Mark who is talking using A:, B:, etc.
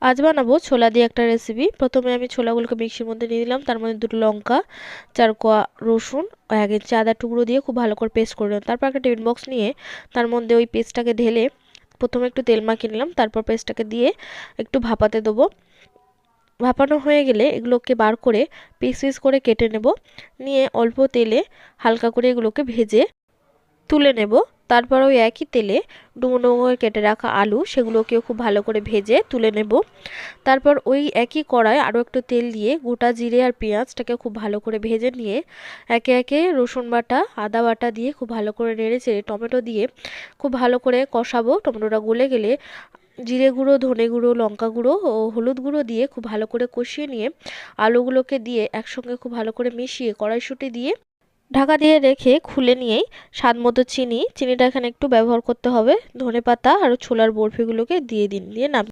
A: আজ বানাবো ছোলা দিয়ে একটা রেসিপি। প্রথমে আমি ছোলাগুলোকে মিক্সির মধ্যে নিয়ে দিলাম, তার মধ্যে দুটো লঙ্কা, 4 কোয়া রসুন, 1 ইঞ্চি আদা টুকরো দিয়ে খুব ভালো করে পেস্ট করে নিলাম। তারপর একটা টিফিন বক্স নিয়ে তার মধ্যে ওই পেস্টটাকে ঢেলে প্রথমে একটু তেল মাখিয়ে নিলাম, তারপর পেস্টটাকে দিয়ে একটু ভাপাতে দেবো। ভাপানো হয়ে গেলে এগুলোকে বার করে পিস পিস করে কেটে নেব। নিয়ে অল্প তেলে হালকা করে এগুলোকে ভেজে তুলে নেব। তারপর ওই একই তেলে ডুমো ডুমো করে কেটে রাখা আলু সেগুলোকেও খুব ভালো করে ভেজে তুলে নেব। তারপর ওই একই কড়ায় আরও একটু তেল দিয়ে গোটা জিরে আর পেঁয়াজটাকে খুব ভালো করে ভেজে নিয়ে একে একে রসুন বাটা, আদা বাটা দিয়ে খুব ভালো করে নেড়ে চেড়ে টমেটো দিয়ে খুব ভালো করে কষাবো। টমেটোটা গলে গেলে জিরে গুঁড়ো, ধনে গুঁড়ো, লঙ্কা গুঁড়ো ও হলুদ গুঁড়ো দিয়ে খুব ভালো করে কষিয়ে নিয়ে আলুগুলোকে দিয়ে একসঙ্গে খুব ভালো করে মিশিয়ে কড়াইশুঁটি দিয়ে ঢাকা দিয়ে রেখে খুলে নিয়েই স্বাদ মতো চিনিটা এখানে একটু ব্যবহার করতে হবে। ধনেপাতা আর ছোলার বরফিগুলোকে দিয়ে দিন, দিয়ে নামিয়ে